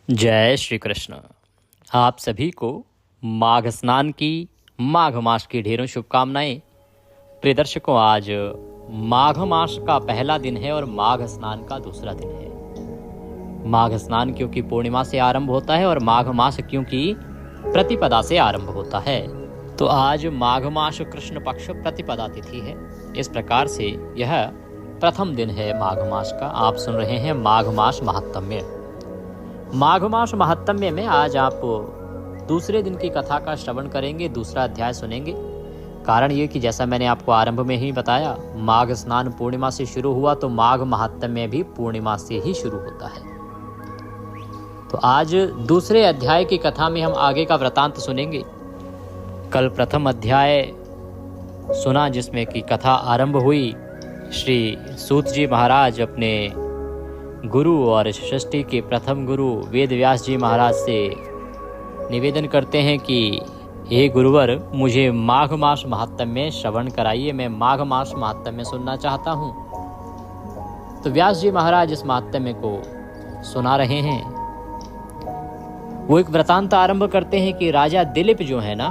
जय श्री कृष्ण। आप सभी को माघ स्नान की, माघ मास की ढेरों शुभकामनाएं। प्रिय दर्शकों, आज माघ मास का पहला दिन है और माघ स्नान का दूसरा दिन है। माघ स्नान क्योंकि पूर्णिमा से आरंभ होता है और माघ मास क्योंकि प्रतिपदा से आरंभ होता है। तो आज माघ मास कृष्ण पक्ष प्रतिपदा तिथि है। इस प्रकार से यह प्रथम दिन है माघ मास का। आप सुन रहे हैं माघ मास महात्म्य। माघ मास महात्म्य में आज आप दूसरे दिन की कथा का श्रवण करेंगे, दूसरा अध्याय सुनेंगे। कारण ये कि जैसा मैंने आपको आरंभ में ही बताया, माघ स्नान पूर्णिमा से शुरू हुआ तो माघ महात्म्य भी पूर्णिमा से ही शुरू होता है। तो आज दूसरे अध्याय की कथा में हम आगे का वृतांत सुनेंगे। कल प्रथम अध्याय सुना जिसमें कि कथा आरंभ हुई। श्री सूत जी महाराज अपने गुरु और सृष्टि के प्रथम गुरु वेद व्यास जी महाराज से निवेदन करते हैं कि हे गुरुवर, मुझे माघ मास महात्म्य श्रवण कराइए, मैं माघ मास महात्म्य सुनना चाहता हूँ। तो व्यास जी महाराज इस महात्म्य को सुना रहे हैं। वो एक वृतांत आरंभ करते हैं कि राजा दिलीप जो है ना,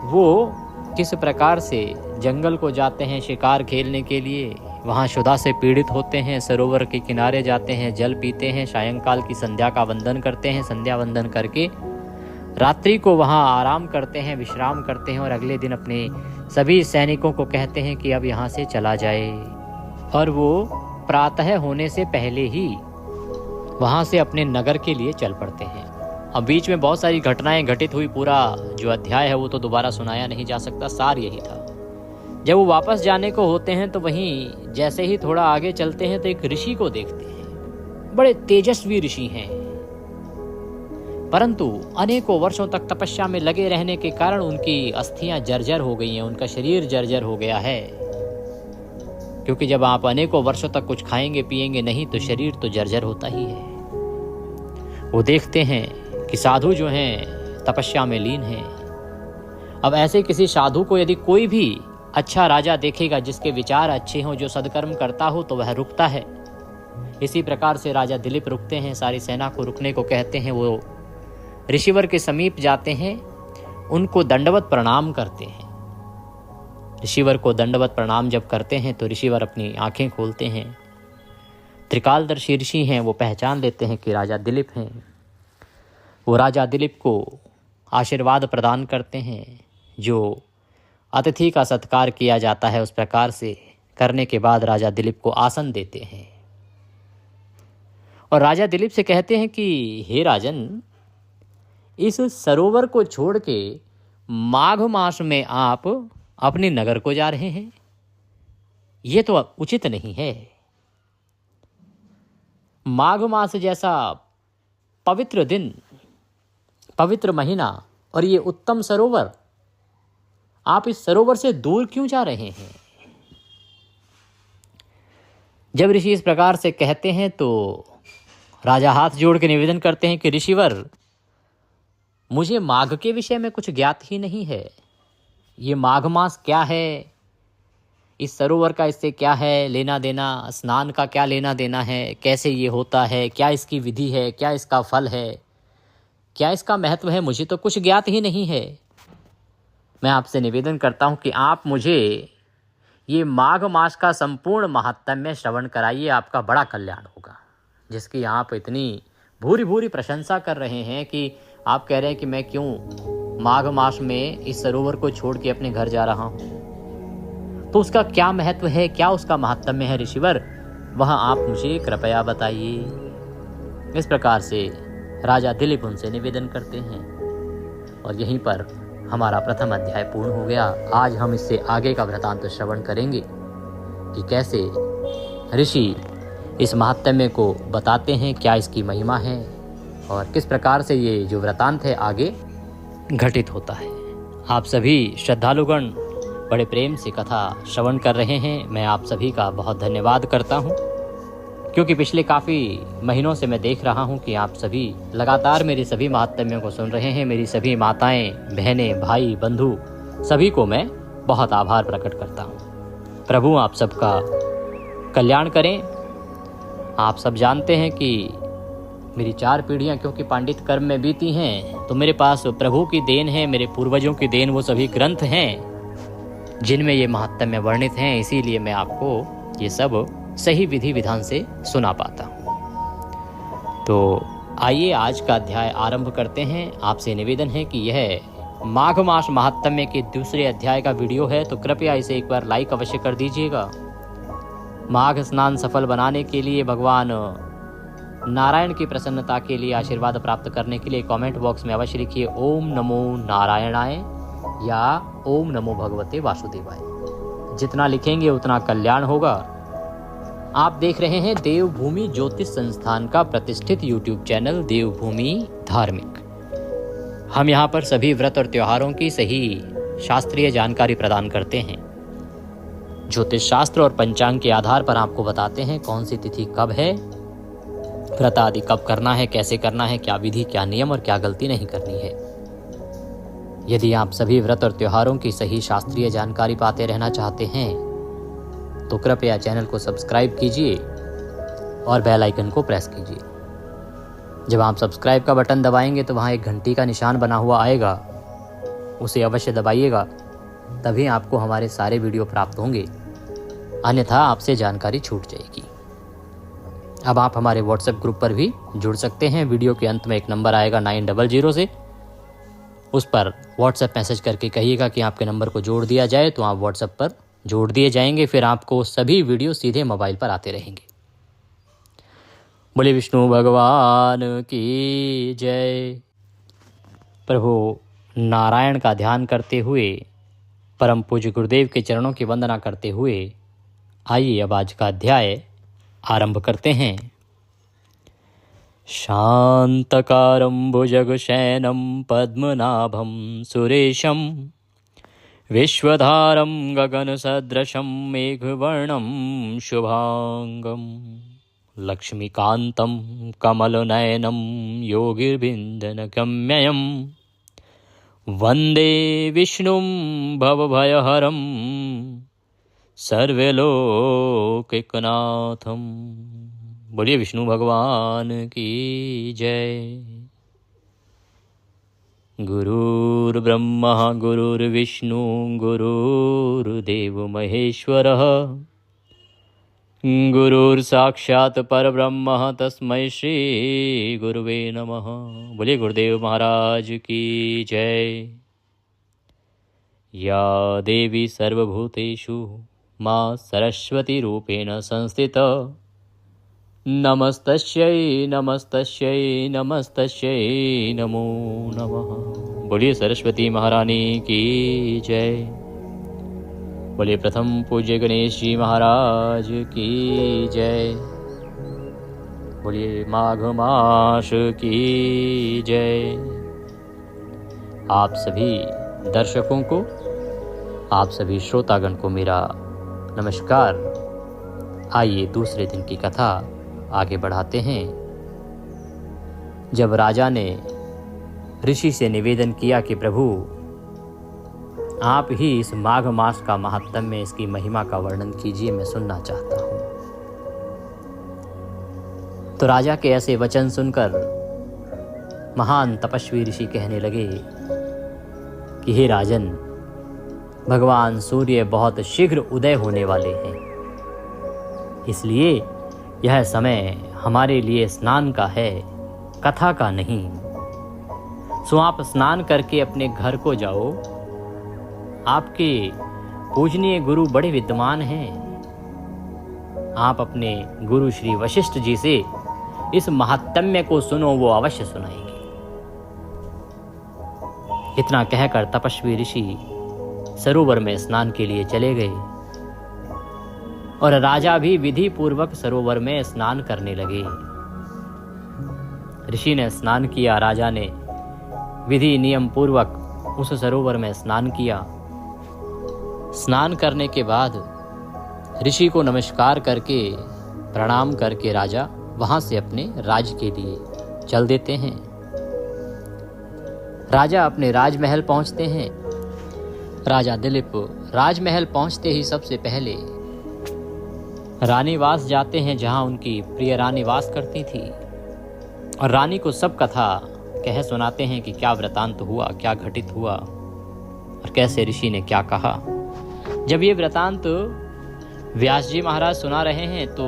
वो किस प्रकार से जंगल को जाते हैं शिकार खेलने के लिए। वहाँ क्षुधा से पीड़ित होते हैं, सरोवर के किनारे जाते हैं, जल पीते हैं, सायंकाल की संध्या का वंदन करते हैं, संध्या वंदन करके रात्रि को वहाँ आराम करते हैं, विश्राम करते हैं और अगले दिन अपने सभी सैनिकों को कहते हैं कि अब यहाँ से चला जाए। और वो प्रातः होने से पहले ही वहाँ से अपने नगर के लिए चल पड़ते हैं। अब बीच में बहुत सारी घटनाएं घटित हुई। पूरा जो अध्याय है वो तो दोबारा सुनाया नहीं जा सकता, सार यही था। जब वो वापस जाने को होते हैं तो वहीं जैसे ही थोड़ा आगे चलते हैं तो एक ऋषि को देखते हैं। बड़े तेजस्वी ऋषि हैं, परंतु अनेकों वर्षों तक तपस्या में लगे रहने के कारण उनकी अस्थियां जर्जर हो गई हैं, उनका शरीर जर्जर हो गया है। क्योंकि जब आप अनेकों वर्षों तक कुछ खाएंगे पिएंगे नहीं तो शरीर तो जर्जर होता ही है। वो देखते हैं कि साधु जो हैं तपस्या में लीन हैं। अब ऐसे किसी साधु को यदि कोई भी अच्छा राजा देखेगा, जिसके विचार अच्छे हों, जो सदकर्म करता हो, तो वह रुकता है। इसी प्रकार से राजा दिलीप रुकते हैं, सारी सेना को रुकने को कहते हैं। वो ऋषिवर के समीप जाते हैं, उनको दंडवत प्रणाम करते हैं। ऋषिवर को दंडवत प्रणाम जब करते हैं तो ऋषिवर अपनी आंखें खोलते हैं। त्रिकालदर्शी ऋषि हैं, वो पहचान लेते हैं कि राजा दिलीप हैं। वो राजा दिलीप को आशीर्वाद प्रदान करते हैं। जो अतिथि का सत्कार किया जाता है उस प्रकार से करने के बाद राजा दिलीप को आसन देते हैं और राजा दिलीप से कहते हैं कि हे राजन, इस सरोवर को छोड़ के माघ मास में आप अपने नगर को जा रहे हैं, ये तो उचित नहीं है। माघ मास जैसा पवित्र दिन, पवित्र महीना और ये उत्तम सरोवर, आप इस सरोवर से दूर क्यों जा रहे हैं? जब ऋषि इस प्रकार से कहते हैं तो राजा हाथ जोड़ के निवेदन करते हैं कि ऋषिवर, मुझे माघ के विषय में कुछ ज्ञात ही नहीं है। ये माघ मास क्या है, इस सरोवर का इससे क्या है लेना देना, स्नान का क्या लेना देना है, कैसे ये होता है, क्या इसकी विधि है, क्या इसका फल है, क्या इसका महत्व है, मुझे तो कुछ ज्ञात ही नहीं है। मैं आपसे निवेदन करता हूं कि आप मुझे ये माघ मास का संपूर्ण महात्म्य श्रवण कराइए, आपका बड़ा कल्याण होगा। जिसकी आप इतनी भूरी भूरी प्रशंसा कर रहे हैं कि आप कह रहे हैं कि मैं क्यों माघ मास में इस सरोवर को छोड़ के अपने घर जा रहा हूं, तो उसका क्या महत्व है, क्या उसका महात्म्य है ऋषिवर, वह आप मुझे कृपया बताइए। इस प्रकार से राजा दिलीप उनसे निवेदन करते हैं और यहीं पर हमारा प्रथम अध्याय पूर्ण हो गया। आज हम इससे आगे का वृतांत श्रवण करेंगे कि कैसे ऋषि इस महात्म्य को बताते हैं, क्या इसकी महिमा है और किस प्रकार से ये जो वृतांत है आगे घटित होता है। आप सभी श्रद्धालुगण बड़े प्रेम से कथा श्रवण कर रहे हैं। मैं आप सभी का बहुत धन्यवाद करता हूँ, क्योंकि पिछले काफ़ी महीनों से मैं देख रहा हूँ कि आप सभी लगातार मेरे सभी महात्म्यों को सुन रहे हैं। मेरी सभी माताएं, बहनें, भाई, बंधु, सभी को मैं बहुत आभार प्रकट करता हूँ। प्रभु आप सबका कल्याण करें। आप सब जानते हैं कि मेरी 4 पीढ़ियां क्योंकि पांडित कर्म में बीती हैं, तो मेरे पास प्रभु की देन है, मेरे पूर्वजों की देन वो सभी ग्रंथ हैं जिनमें ये महात्म्य वर्णित हैं। इसीलिए मैं आपको ये सब सही विधि विधान से सुना पाता हूँ। तो आइए आज का अध्याय आरंभ करते हैं। आपसे निवेदन है कि यह माघ मास महात्म्य के दूसरे अध्याय का वीडियो है, तो कृपया इसे एक बार लाइक अवश्य कर दीजिएगा। माघ स्नान सफल बनाने के लिए, भगवान नारायण की प्रसन्नता के लिए, आशीर्वाद प्राप्त करने के लिए कमेंट बॉक्स में अवश्य लिखिए ओम नमो नारायणाय या ओम नमो भगवते वासुदेवाय। जितना लिखेंगे उतना कल्याण होगा। आप देख रहे हैं देवभूमि ज्योतिष संस्थान का प्रतिष्ठित यूट्यूब चैनल देवभूमि धार्मिक। हम यहाँ पर सभी व्रत और त्योहारों की सही शास्त्रीय जानकारी प्रदान करते हैं। ज्योतिष शास्त्र और पंचांग के आधार पर आपको बताते हैं कौन सी तिथि कब है, व्रत आदि कब करना है, कैसे करना है, क्या विधि, क्या नियम और क्या गलती नहीं करनी है। यदि आप सभी व्रत और त्योहारों की सही शास्त्रीय जानकारी पाते रहना चाहते हैं तो कृपया चैनल को सब्सक्राइब कीजिए और बेल आइकन को प्रेस कीजिए। जब आप सब्सक्राइब का बटन दबाएंगे तो वहाँ एक घंटी का निशान बना हुआ आएगा, उसे अवश्य दबाइएगा, तभी आपको हमारे सारे वीडियो प्राप्त होंगे, अन्यथा आपसे जानकारी छूट जाएगी। अब आप हमारे व्हाट्सएप ग्रुप पर भी जुड़ सकते हैं। वीडियो के अंत में एक नंबर आएगा 900 से, उस पर व्हाट्सएप मैसेज करके कहिएगा कि आपके नंबर को जोड़ दिया जाए, तो आप व्हाट्सएप पर जोड़ दिए जाएंगे। फिर आपको सभी वीडियो सीधे मोबाइल पर आते रहेंगे। बोले विष्णु भगवान की जय। प्रभु नारायण का ध्यान करते हुए, परम पूज्य गुरुदेव के चरणों की वंदना करते हुए आइए अब आज का अध्याय आरंभ करते हैं। शांतकारं भुजगशयनं पद्मनाभं सुरेशं विश्वधारं गगनसदृशं मेघवर्णं शुभांगं लक्ष्मीकान्तं कमलनयनं योगिर्बिन्दनगम्यं वन्दे विष्णुं भवभयहरं सर्वलोकैकनाथं। बोलिए विष्णु भगवान की जय। गुरुर्ब्रह्मा गुरुर्विष्णु गुरुर्देव महेश्वरः गुरुर्साक्षात् परब्रह्म तस्मै श्री गुरुवे नमः। बोलिए गुरुदेव महाराज की जय। या देवी सर्वभूतेषु माँ सरस्वती रूपेण संस्थिता नमस्तस्यै नमस्तस्यै नमस्तस्यै नमो नमः। बोलिए सरस्वती महारानी की जय। बोलिए प्रथम पूज्य गणेश जी महाराज की जय। बोलिए माघ मास की जय। आप सभी दर्शकों को, आप सभी श्रोतागण को मेरा नमस्कार। आइए दूसरे दिन की कथा आगे बढ़ाते हैं। जब राजा ने ऋषि से निवेदन किया कि प्रभु आप ही इस माघ मास का महात्म्य, इसकी महिमा का वर्णन कीजिए, मैं सुनना चाहता हूँ। तो राजा के ऐसे वचन सुनकर महान तपस्वी ऋषि कहने लगे कि हे राजन, भगवान सूर्य बहुत शीघ्र उदय होने वाले हैं, इसलिए यह समय हमारे लिए स्नान का है, कथा का नहीं। सो आप स्नान करके अपने घर को जाओ। आपके पूजनीय गुरु बड़े विद्वान हैं। आप अपने गुरु श्री वशिष्ठ जी से इस महात्म्य को सुनो, वो अवश्य सुनाएंगे। इतना कहकर तपस्वी ऋषि सरोवर में स्नान के लिए चले गए और राजा भी विधि पूर्वक सरोवर में स्नान करने लगे। ऋषि ने स्नान किया, राजा ने विधि नियम पूर्वक उस सरोवर में स्नान किया। स्नान करने के बाद ऋषि को नमस्कार करके, प्रणाम करके राजा वहां से अपने राज्य के लिए चल देते हैं। राजा अपने राजमहल पहुंचते हैं। राजा दिलीप राजमहल पहुंचते ही सबसे पहले रानीवास जाते हैं, जहां उनकी प्रिय रानी वास करती थी। और रानी को सब कथा कह सुनाते हैं कि क्या वृतांत हुआ, क्या घटित हुआ और कैसे ऋषि ने क्या कहा। जब ये वृतांत व्यास जी महाराज सुना रहे हैं तो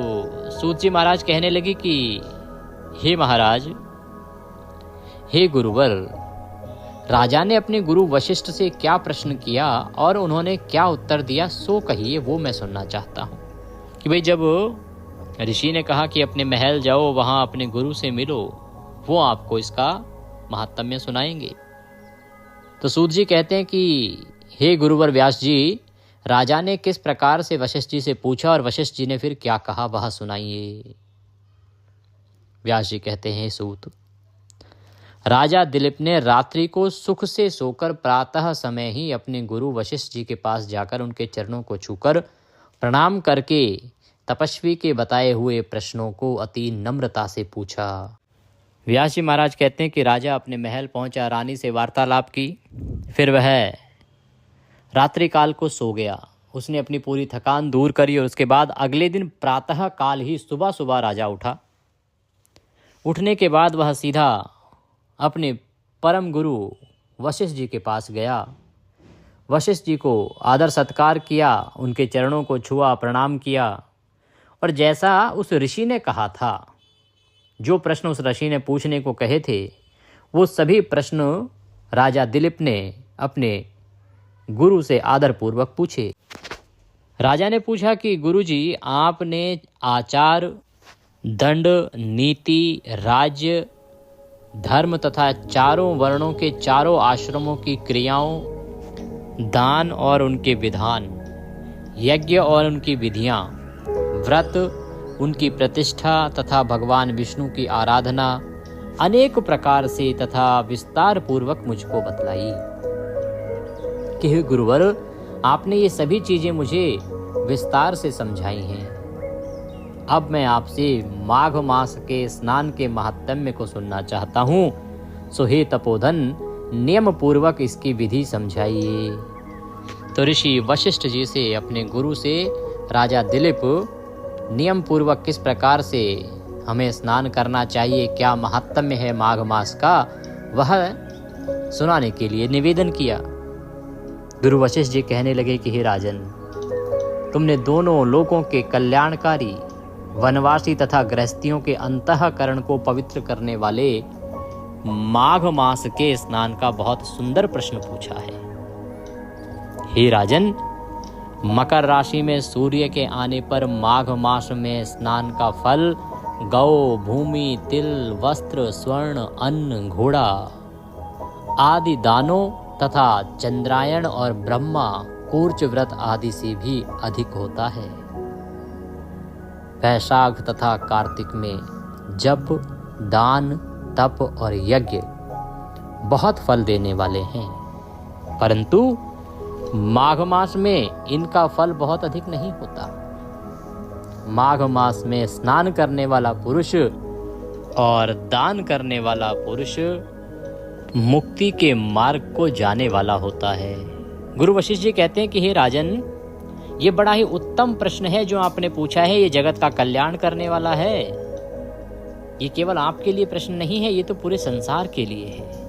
सूत जी महाराज कहने लगे कि हे महाराज, हे गुरुवर, राजा ने अपने गुरु वशिष्ठ से क्या प्रश्न किया और उन्होंने क्या उत्तर दिया, सो कहिए, वो मैं सुनना चाहता हूँ। कि भाई जब ऋषि ने कहा कि अपने महल जाओ, वहाँ अपने गुरु से मिलो, वो आपको इसका महात्म्य सुनाएंगे। तो सूत जी कहते हैं कि हे गुरुवर व्यास जी, राजा ने किस प्रकार से वशिष्ठ जी से पूछा और वशिष्ठ जी ने फिर क्या कहा, वह सुनाइए। व्यास जी कहते हैं, सूत, राजा दिलीप ने रात्रि को सुख से सोकर प्रातः समय ही अपने गुरु वशिष्ठ जी के पास जाकर उनके चरणों को छूकर प्रणाम करके तपस्वी के बताए हुए प्रश्नों को अति नम्रता से पूछा। व्यास जी महाराज कहते हैं कि राजा अपने महल पहुंचा, रानी से वार्तालाप की, फिर वह रात्रि काल को सो गया। उसने अपनी पूरी थकान दूर करी और उसके बाद अगले दिन प्रातः काल ही सुबह सुबह राजा उठा। उठने के बाद वह सीधा अपने परम गुरु वशिष्ठ जी के पास गया। वशिष्ठ जी को आदर सत्कार किया, उनके चरणों को छुआ, प्रणाम किया और जैसा उस ऋषि ने कहा था, जो प्रश्न उस ऋषि ने पूछने को कहे थे, वो सभी प्रश्न राजा दिलीप ने अपने गुरु से आदरपूर्वक पूछे। राजा ने पूछा कि गुरुजी, आपने आचार, दंड, नीति, राज्य, धर्म तथा चारों वर्णों के चारों आश्रमों की क्रियाओं, दान और उनके विधान, यज्ञ और उनकी विधियां, व्रत, उनकी प्रतिष्ठा तथा भगवान विष्णु की आराधना अनेक प्रकार से तथा विस्तार पूर्वक मुझको बतलाई कि हे गुरुवर, आपने ये सभी चीजें मुझे विस्तार से समझाई हैं। अब मैं आपसे माघ मास के स्नान के महात्म्य को सुनना चाहता हूँ, सो हे तपोधन, नियम पूर्वक इसकी विधि समझाइए। तो ऋषि वशिष्ठ जी से, अपने गुरु से राजा दिलीप नियम पूर्वक किस प्रकार से हमें स्नान करना चाहिए, क्या महात्म्य है माघ मास का, वह सुनाने के लिए निवेदन किया। गुरु वशिष्ठ जी कहने लगे कि हे राजन, तुमने दोनों लोकों के कल्याणकारी, वनवासी तथा गृहस्थियों के अंतःकरण को पवित्र करने वाले माघ मास के स्नान का बहुत सुंदर प्रश्न पूछा है। हे राजन, मकर राशि में सूर्य के आने पर माघ मास में स्नान का फल गौ, भूमि, तिल, वस्त्र, स्वर्ण, अन्न, घोड़ा आदि दानों तथा चंद्रायण और ब्रह्मा कूर्च व्रत आदि से भी अधिक होता है। वैशाख तथा कार्तिक में जप, दान, तप और यज्ञ बहुत फल देने वाले हैं, परंतु माघ मास में इनका फल बहुत अधिक नहीं होता। माघ मास में स्नान करने वाला पुरुष और दान करने वाला पुरुष मुक्ति के मार्ग को जाने वाला होता है। गुरु वशिष्ठ जी कहते हैं कि हे राजन, ये बड़ा ही उत्तम प्रश्न है जो आपने पूछा है। ये जगत का कल्याण करने वाला है। ये केवल आपके लिए प्रश्न नहीं है, ये तो पूरे संसार के लिए है।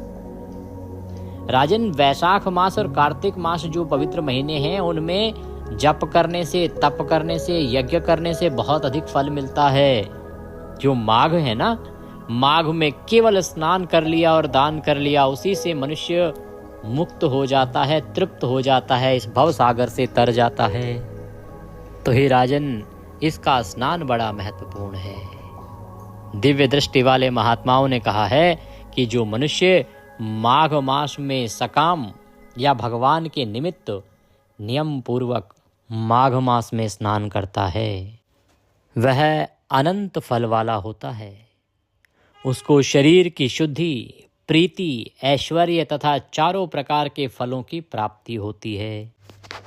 राजन, वैशाख मास और कार्तिक मास जो पवित्र महीने हैं, उनमें जप करने से, तप करने से, यज्ञ करने से बहुत अधिक फल मिलता है। जो माघ है ना, माघ में केवल स्नान कर लिया और दान कर लिया, उसी से मनुष्य मुक्त हो जाता है, तृप्त हो जाता है, इस भव सागर से तर जाता है। तो हे राजन, इसका स्नान बड़ा महत्वपूर्ण है। दिव्य दृष्टि वाले महात्माओं ने कहा है कि जो मनुष्य माघ मास में सकाम या भगवान के निमित्त नियम पूर्वक माघ मास में स्नान करता है, वह अनंत फल वाला होता है। उसको शरीर की शुद्धि, प्रीति, ऐश्वर्य तथा चारों प्रकार के फलों की प्राप्ति होती है।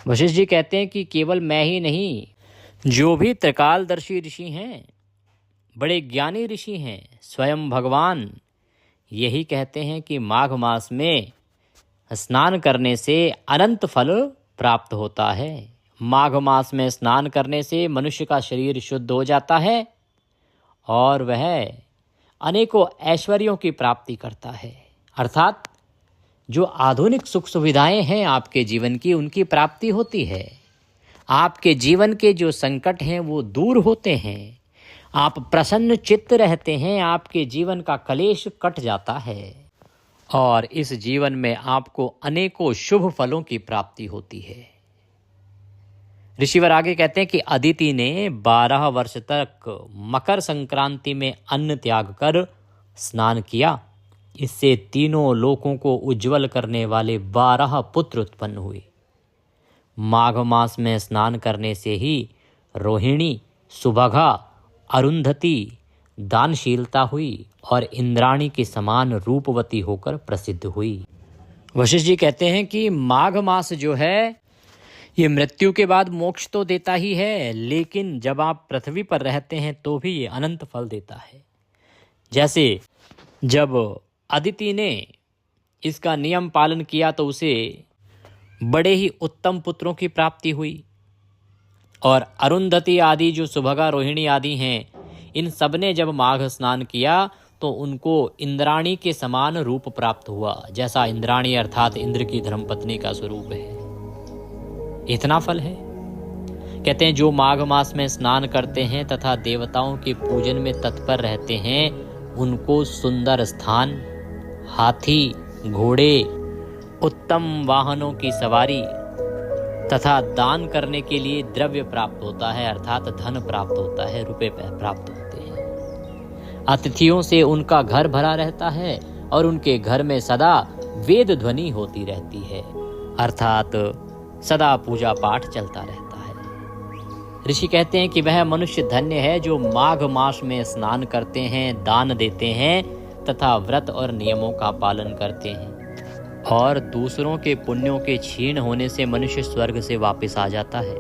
वशिष्ठ जी कहते हैं कि केवल मैं ही नहीं, जो भी त्रिकालदर्शी ऋषि हैं, बड़े ज्ञानी ऋषि हैं, स्वयं भगवान यही कहते हैं कि माघ मास में स्नान करने से अनंत फल प्राप्त होता है। माघ मास में स्नान करने से मनुष्य का शरीर शुद्ध हो जाता है और वह अनेकों ऐश्वर्यों की प्राप्ति करता है। अर्थात जो आधुनिक सुख सुविधाएं हैं आपके जीवन की, उनकी प्राप्ति होती है। आपके जीवन के जो संकट हैं वो दूर होते हैं। आप प्रसन्न चित्त रहते हैं, आपके जीवन का कलेश कट जाता है और इस जीवन में आपको अनेकों शुभ फलों की प्राप्ति होती है। ऋषिवर आगे कहते हैं कि अदिति ने 12 वर्ष तक मकर संक्रांति में अन्न त्याग कर स्नान किया। इससे तीनों लोकों को उज्जवल करने वाले 12 पुत्र उत्पन्न हुए। माघ मास में स्नान करने से ही रोहिणी, सुभगा, अरुंधति दानशीलता हुई और इंद्राणी के समान रूपवती होकर प्रसिद्ध हुई। वशिष्ठ जी कहते हैं कि माघ मास जो है ये मृत्यु के बाद मोक्ष तो देता ही है, लेकिन जब आप पृथ्वी पर रहते हैं तो भी ये अनंत फल देता है। जैसे जब अदिति ने इसका नियम पालन किया तो उसे बड़े ही उत्तम पुत्रों की प्राप्ति हुई, और अरुंधति आदि जो सुभगा, रोहिणी आदि हैं, इन सब ने जब माघ स्नान किया तो उनको इंद्राणी के समान रूप प्राप्त हुआ। जैसा इंद्राणी अर्थात इंद्र की धर्मपत्नी का स्वरूप है, इतना फल है। कहते हैं जो माघ मास में स्नान करते हैं तथा देवताओं के पूजन में तत्पर रहते हैं, उनको सुंदर स्थान, हाथी, घोड़े, उत्तम वाहनों की सवारी तथा दान करने के लिए द्रव्य प्राप्त होता है, अर्थात धन प्राप्त होता है, रुपए प्राप्त होते हैं। अतिथियों से उनका घर भरा रहता है और उनके घर में सदा वेद ध्वनि होती रहती है, अर्थात सदा पूजा पाठ चलता रहता है। ऋषि कहते हैं कि वह मनुष्य धन्य है जो माघ मास में स्नान करते हैं, दान देते हैं तथा व्रत और नियमों का पालन करते हैं, और दूसरों के पुण्यों के क्षीण होने से मनुष्य स्वर्ग से वापस आ जाता है।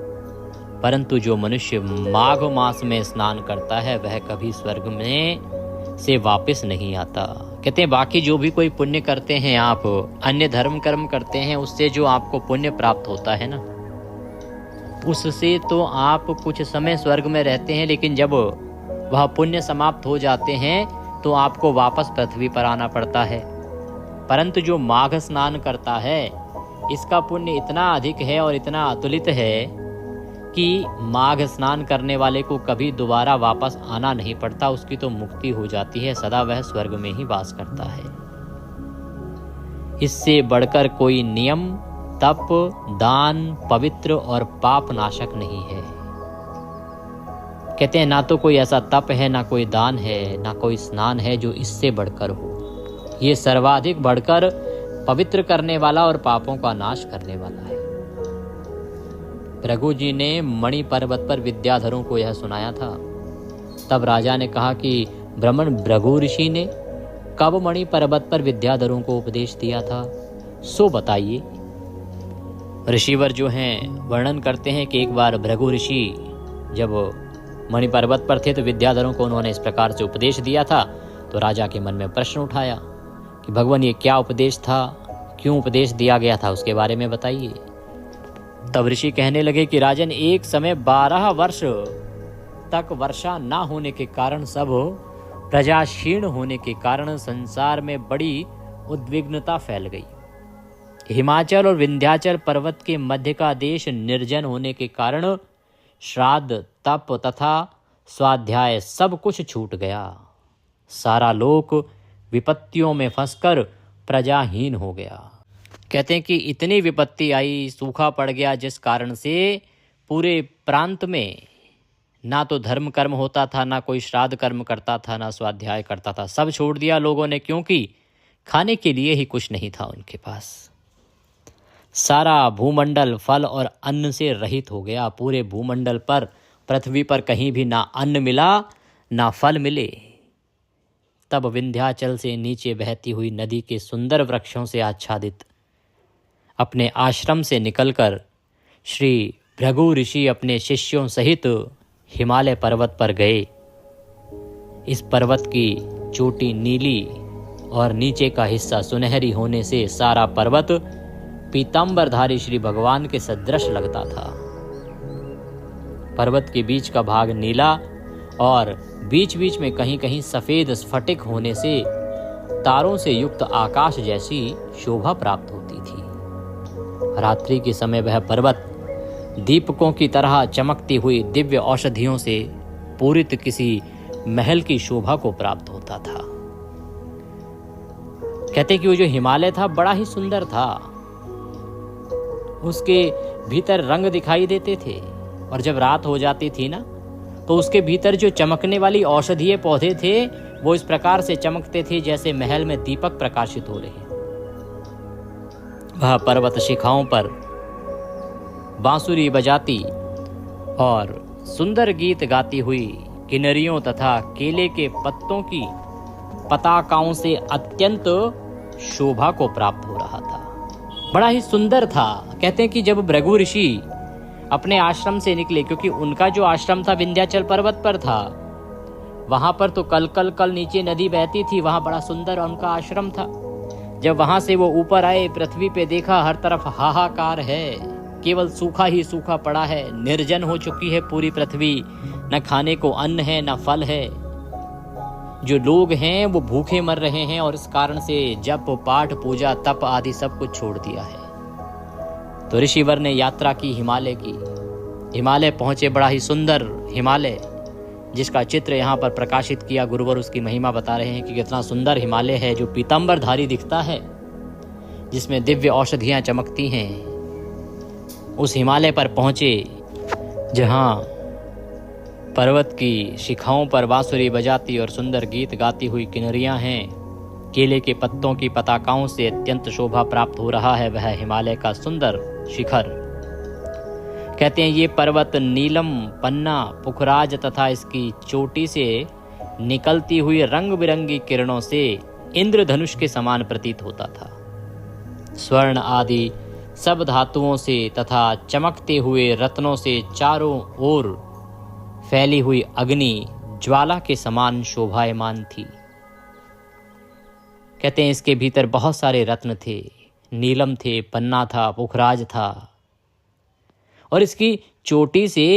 परंतु जो मनुष्य माघ मास में स्नान करता है वह कभी स्वर्ग में से वापस नहीं आता। कहते हैं बाकी जो भी कोई पुण्य करते हैं, आप अन्य धर्म कर्म करते हैं, उससे जो आपको पुण्य प्राप्त होता है ना, उससे तो आप कुछ समय स्वर्ग में रहते हैं, लेकिन जब वह पुण्य समाप्त हो जाते हैं तो आपको वापस पृथ्वी पर आना पड़ता है। परंतु जो माघ स्नान करता है, इसका पुण्य इतना अधिक है और इतना अतुलित है कि माघ स्नान करने वाले को कभी दोबारा वापस आना नहीं पड़ता, उसकी तो मुक्ति हो जाती है, सदा वह स्वर्ग में ही वास करता है। इससे बढ़कर कोई नियम, तप, दान, पवित्र और पाप नाशक नहीं है। कहते हैं ना तो कोई ऐसा तप है, ना कोई दान है, ना कोई स्नान है जो इससे बढ़कर हो। ये सर्वाधिक बढ़कर पवित्र करने वाला और पापों का नाश करने वाला है। भृगु जी ने मणि पर्वत पर विद्याधरों को यह सुनाया था। तब राजा ने कहा कि ब्राह्मण भृगु ऋषि ने कब मणि पर्वत पर विद्याधरों को उपदेश दिया था, सो बताइए। ऋषिवर जो हैं वर्णन करते हैं कि एक बार भृगु ऋषि जब मणि पर्वत पर थे तो विद्याधरों को उन्होंने इस प्रकार से उपदेश दिया था। तो राजा के मन में प्रश्न उठाया कि भगवान ये क्या उपदेश था, क्यों उपदेश दिया गया था, उसके बारे में बताइए। तब ऋषि कहने लगे कि राजन, एक समय 12 वर्ष तक वर्षा ना होने के कारण, सब प्रजा क्षीण होने के कारण संसार में बड़ी उद्विग्नता फैल गई। हिमाचल और विंध्याचल पर्वत के मध्य का देश निर्जन होने के कारण श्राद्ध, तप तथा स्वाध्याय सब कुछ छूट गया। सारा लोक विपत्तियों में फंसकर प्रजाहीन हो गया। कहते हैं कि इतनी विपत्ति आई, सूखा पड़ गया, जिस कारण से पूरे प्रांत में ना तो धर्म कर्म होता था, ना कोई श्राद्ध कर्म करता था, ना स्वाध्याय करता था। सब छोड़ दिया लोगों ने, क्योंकि खाने के लिए ही कुछ नहीं था उनके पास। सारा भूमंडल फल और अन्न से रहित हो गया। पूरे भूमंडल पर, पृथ्वी पर कहीं भी ना अन्न मिला, ना फल मिले। तब विंध्याचल से नीचे बहती हुई नदी के सुंदर वृक्षों से आच्छादित अपने आश्रम से निकलकर श्री भृगु ऋषि अपने शिष्यों सहित हिमालय पर्वत पर गए। इस पर्वत की चोटी नीली और नीचे का हिस्सा सुनहरी होने से सारा पर्वत पीतांबरधारी श्री भगवान के सदृश लगता था। पर्वत के बीच का भाग नीला और बीच बीच में कहीं कहीं सफेद स्फटिक होने से तारों से युक्त आकाश जैसी शोभा प्राप्त होती थी। रात्रि के समय वह पर्वत दीपकों की तरह चमकती हुई दिव्य औषधियों से पूरित किसी महल की शोभा को प्राप्त होता था। कहते कि वो जो हिमालय था बड़ा ही सुंदर था। उसके भीतर रंग दिखाई देते थे और जब रात हो जाती थी ना तो उसके भीतर जो चमकने वाली औषधीय पौधे थे वो इस प्रकार से चमकते थे जैसे महल में दीपक प्रकाशित हो रहे। वह पर्वत शिखाओं पर बांसुरी बजाती और सुंदर गीत गाती हुई किन्नरियों तथा केले के पत्तों की पताकाओं से अत्यंत शोभा को प्राप्त हो रहा था। बड़ा ही सुंदर था। कहते हैं कि जब भृगु ऋषि अपने आश्रम से निकले, क्योंकि उनका जो आश्रम था विंध्याचल पर्वत पर था, वहां पर तो कल नीचे नदी बहती थी, वहां बड़ा सुंदर उनका आश्रम था। जब वहां से वो ऊपर आए, पृथ्वी पे देखा, हर तरफ हाहाकार है, केवल सूखा ही सूखा पड़ा है, निर्जन हो चुकी है पूरी पृथ्वी, न खाने को अन्न है न फल है। जो लोग हैं वो भूखे मर रहे हैं और इस कारण से जप पाठ पूजा तप आदि सब कुछ छोड़ दिया है। तो ऋषिवर ने यात्रा की हिमालय की। हिमालय पहुंचे, बड़ा ही सुंदर हिमालय जिसका चित्र यहाँ पर प्रकाशित किया गुरुवर, उसकी महिमा बता रहे हैं कि कितना सुंदर हिमालय है जो पीतांबरधारी दिखता है, जिसमें दिव्य औषधियां चमकती हैं। उस हिमालय पर पहुंचे जहां पर्वत की शिखाओं पर बांसुरी बजाती और सुंदर गीत गाती हुई किन्नरियां हैं। केले के पत्तों की पताकाओं से अत्यंत शोभा प्राप्त हो रहा है वह हिमालय का सुंदर शिखर। कहते हैं ये पर्वत नीलम, पन्ना, पुखराज तथा इसकी चोटी से निकलती हुई रंग बिरंगी किरणों से इंद्रधनुष के समान प्रतीत होता था। स्वर्ण आदि सब धातुओं से तथा चमकते हुए रत्नों से चारों ओर फैली हुई अग्नि ज्वाला के समान शोभायमान थी। कहते हैं इसके भीतर बहुत सारे रत्न थे, नीलम थे, पन्ना था, पुखराज था और इसकी चोटी से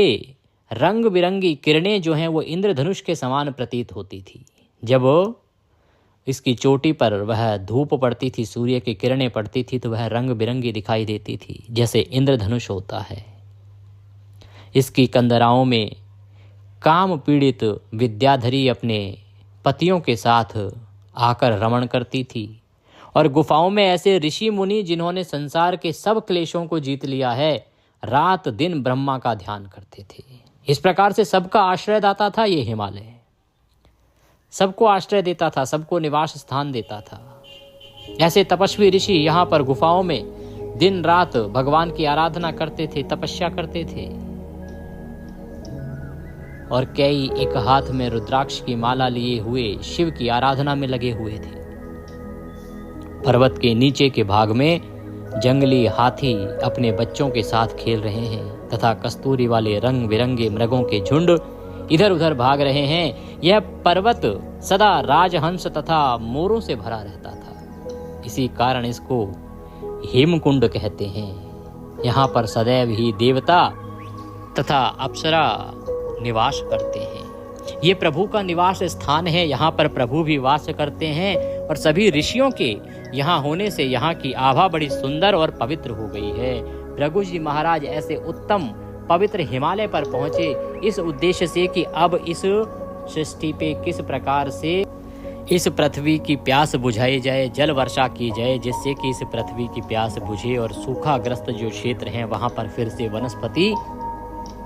रंग बिरंगी किरणें जो हैं वो इंद्रधनुष के समान प्रतीत होती थी। जब इसकी चोटी पर वह धूप पड़ती थी, सूर्य की किरणें पड़ती थी तो वह रंग बिरंगी दिखाई देती थी जैसे इंद्रधनुष होता है। इसकी कंदराओं में काम पीड़ित विद्याधरी अपने पतियों के साथ आकर रमण करती थी और गुफाओं में ऐसे ऋषि मुनि जिन्होंने संसार के सब क्लेशों को जीत लिया है रात दिन ब्रह्मा का ध्यान करते थे। इस प्रकार से सबका आश्रय दाता था ये हिमालय, सबको आश्रय देता था, सबको निवास स्थान देता था। ऐसे तपस्वी ऋषि यहाँ पर गुफाओं में दिन रात भगवान की आराधना करते थे, तपस्या करते थे और कई एक हाथ में रुद्राक्ष की माला लिए हुए शिव की आराधना में लगे हुए थे। पर्वत के नीचे के भाग में जंगली हाथी अपने बच्चों के साथ खेल रहे हैं तथा कस्तूरी वाले रंग बिरंगे मृगों के झुंड इधर उधर भाग रहे हैं। यह पर्वत सदा राजहंस तथा मोरों से भरा रहता था, इसी कारण इसको हेमकुंड कहते हैं। यहाँ पर सदैव ही देवता तथा अप्सरा निवास करते हैं। ये प्रभु का निवास स्थान है, यहाँ पर प्रभु भी वास करते हैं और सभी ऋषियों के यहाँ होने से यहाँ की आभा बड़ी सुंदर और पवित्र हो गई है। भृगु जी महाराज ऐसे उत्तम पवित्र हिमालय पर पहुंचे इस उद्देश्य से कि अब इस सृष्टि पे किस प्रकार से इस पृथ्वी की प्यास बुझाई जाए, जल वर्षा की जाए, जिससे कि इस पृथ्वी की प्यास बुझे और सूखाग्रस्त जो क्षेत्र हैं वहां पर फिर से वनस्पति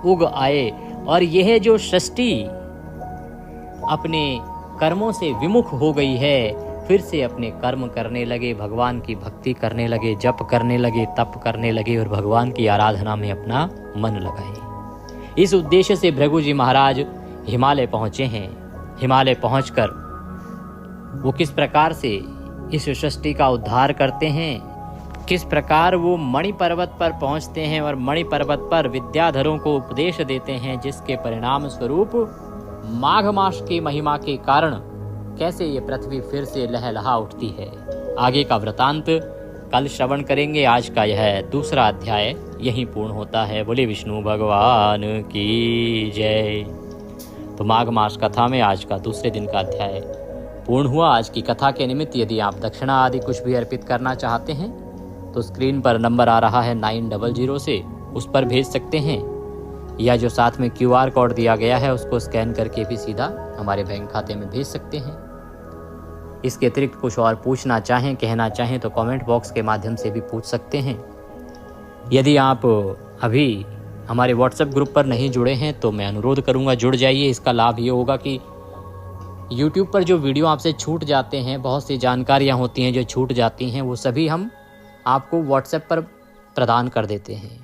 उग आए और यह जो सृष्टि अपने कर्मों से विमुख हो गई है फिर से अपने कर्म करने लगे, भगवान की भक्ति करने लगे, जप करने लगे, तप करने लगे और भगवान की आराधना में अपना मन लगाए। इस उद्देश्य से भृगु जी महाराज हिमालय पहुंचे हैं। हिमालय पहुंचकर वो किस प्रकार से इस सृष्टि का उद्धार करते हैं, किस प्रकार वो मणि पर्वत पर पहुंचते हैं और मणि पर्वत पर विद्याधरों को उपदेश देते हैं, जिसके परिणाम स्वरूप माघ मास की महिमा के कारण कैसे ये पृथ्वी फिर से लहलहा उठती है। आगे का वृतांत कल श्रवण करेंगे। आज का यह दूसरा अध्याय यहीं पूर्ण होता है। बोले विष्णु भगवान की जय। तो माघ मास कथा में आज का दूसरे दिन का अध्याय पूर्ण हुआ। आज की कथा के निमित्त यदि आप दक्षिणा आदि कुछ भी अर्पित करना चाहते हैं तो स्क्रीन पर नंबर आ रहा है 900 से, उस पर भेज सकते हैं, या जो साथ में QR कोड दिया गया है उसको स्कैन करके भी सीधा हमारे बैंक खाते में भेज सकते हैं। इसके अतिरिक्त कुछ और पूछना चाहें, कहना चाहें तो कमेंट बॉक्स के माध्यम से भी पूछ सकते हैं। यदि आप अभी हमारे WhatsApp ग्रुप पर नहीं जुड़े हैं तो मैं अनुरोध करूंगा जुड़ जाइए। इसका लाभ ये होगा कि YouTube पर जो वीडियो आपसे छूट जाते हैं, बहुत सी जानकारियां होती हैं जो छूट जाती हैं, वो सभी हम आपको WhatsApp पर प्रदान कर देते हैं।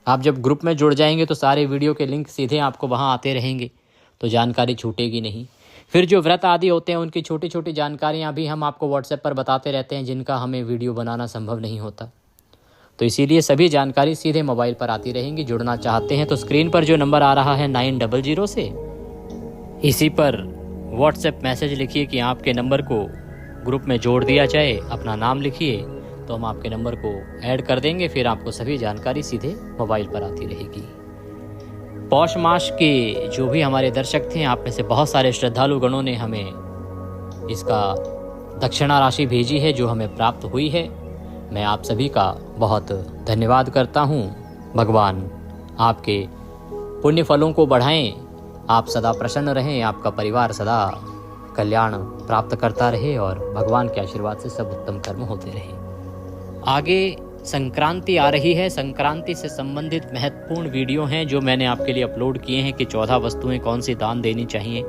आप जब ग्रुप में जुड़ जाएंगे तो सारे वीडियो के लिंक सीधे आपको वहां आते रहेंगे, तो जानकारी छूटेगी नहीं। फिर जो व्रत आदि होते हैं उनकी छोटी छोटी जानकारियां भी हम आपको WhatsApp पर बताते रहते हैं, जिनका हमें वीडियो बनाना संभव नहीं होता। तो इसीलिए सभी जानकारी सीधे मोबाइल पर आती रहेंगी। जुड़ना चाहते हैं तो स्क्रीन पर जो नंबर आ रहा है 900 से, इसी पर WhatsApp मैसेज लिखिए कि आपके नंबर को ग्रुप में जोड़ दिया जाए, अपना नाम लिखिए, तो हम आपके नंबर को ऐड कर देंगे। फिर आपको सभी जानकारी सीधे मोबाइल पर आती रहेगी। पौष मास के जो भी हमारे दर्शक थे, आप में से बहुत सारे श्रद्धालु गणों ने हमें इसका दक्षिणा राशि भेजी है जो हमें प्राप्त हुई है। मैं आप सभी का बहुत धन्यवाद करता हूँ। भगवान आपके पुण्य फलों को बढ़ाएं, आप सदा प्रसन्न रहें, आपका परिवार सदा कल्याण प्राप्त करता रहे और भगवान के आशीर्वाद से सब उत्तम कर्म होते रहे। आगे संक्रांति आ रही है। संक्रांति से संबंधित महत्वपूर्ण वीडियो हैं जो मैंने आपके लिए अपलोड किए हैं कि 14 वस्तुएं कौन सी दान देनी चाहिए।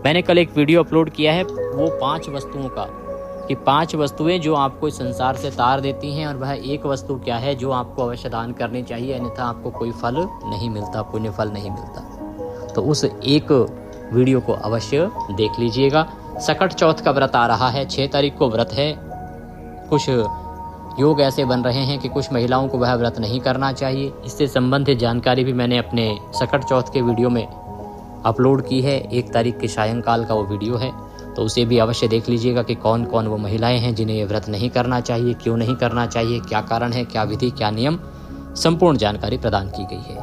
मैंने कल एक वीडियो अपलोड किया है वो 5 वस्तुओं का, कि 5 वस्तुएं जो आपको इस संसार से तार देती हैं, और वह एक वस्तु क्या है जो आपको अवश्य दान करनी चाहिए, अन्यथा आपको कोई फल नहीं मिलता, पुण्य फल नहीं मिलता। तो उस एक वीडियो को अवश्य देख लीजिएगा। सकट चौथ का व्रत आ रहा है, 6 तारीख को व्रत है। कुछ योग ऐसे बन रहे हैं कि कुछ महिलाओं को वह व्रत नहीं करना चाहिए। इससे संबंधित जानकारी भी मैंने अपने सकट चौथ के वीडियो में अपलोड की है। 1 तारीख के सायंकाल का वो वीडियो है, तो उसे भी अवश्य देख लीजिएगा कि कौन कौन वो महिलाएं हैं जिन्हें ये व्रत नहीं करना चाहिए, क्यों नहीं करना चाहिए, क्या कारण है, क्या विधि, क्या नियम, संपूर्ण जानकारी प्रदान की गई है।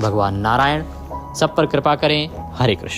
भगवान नारायण सब पर कृपा करें। हरे कृष्ण।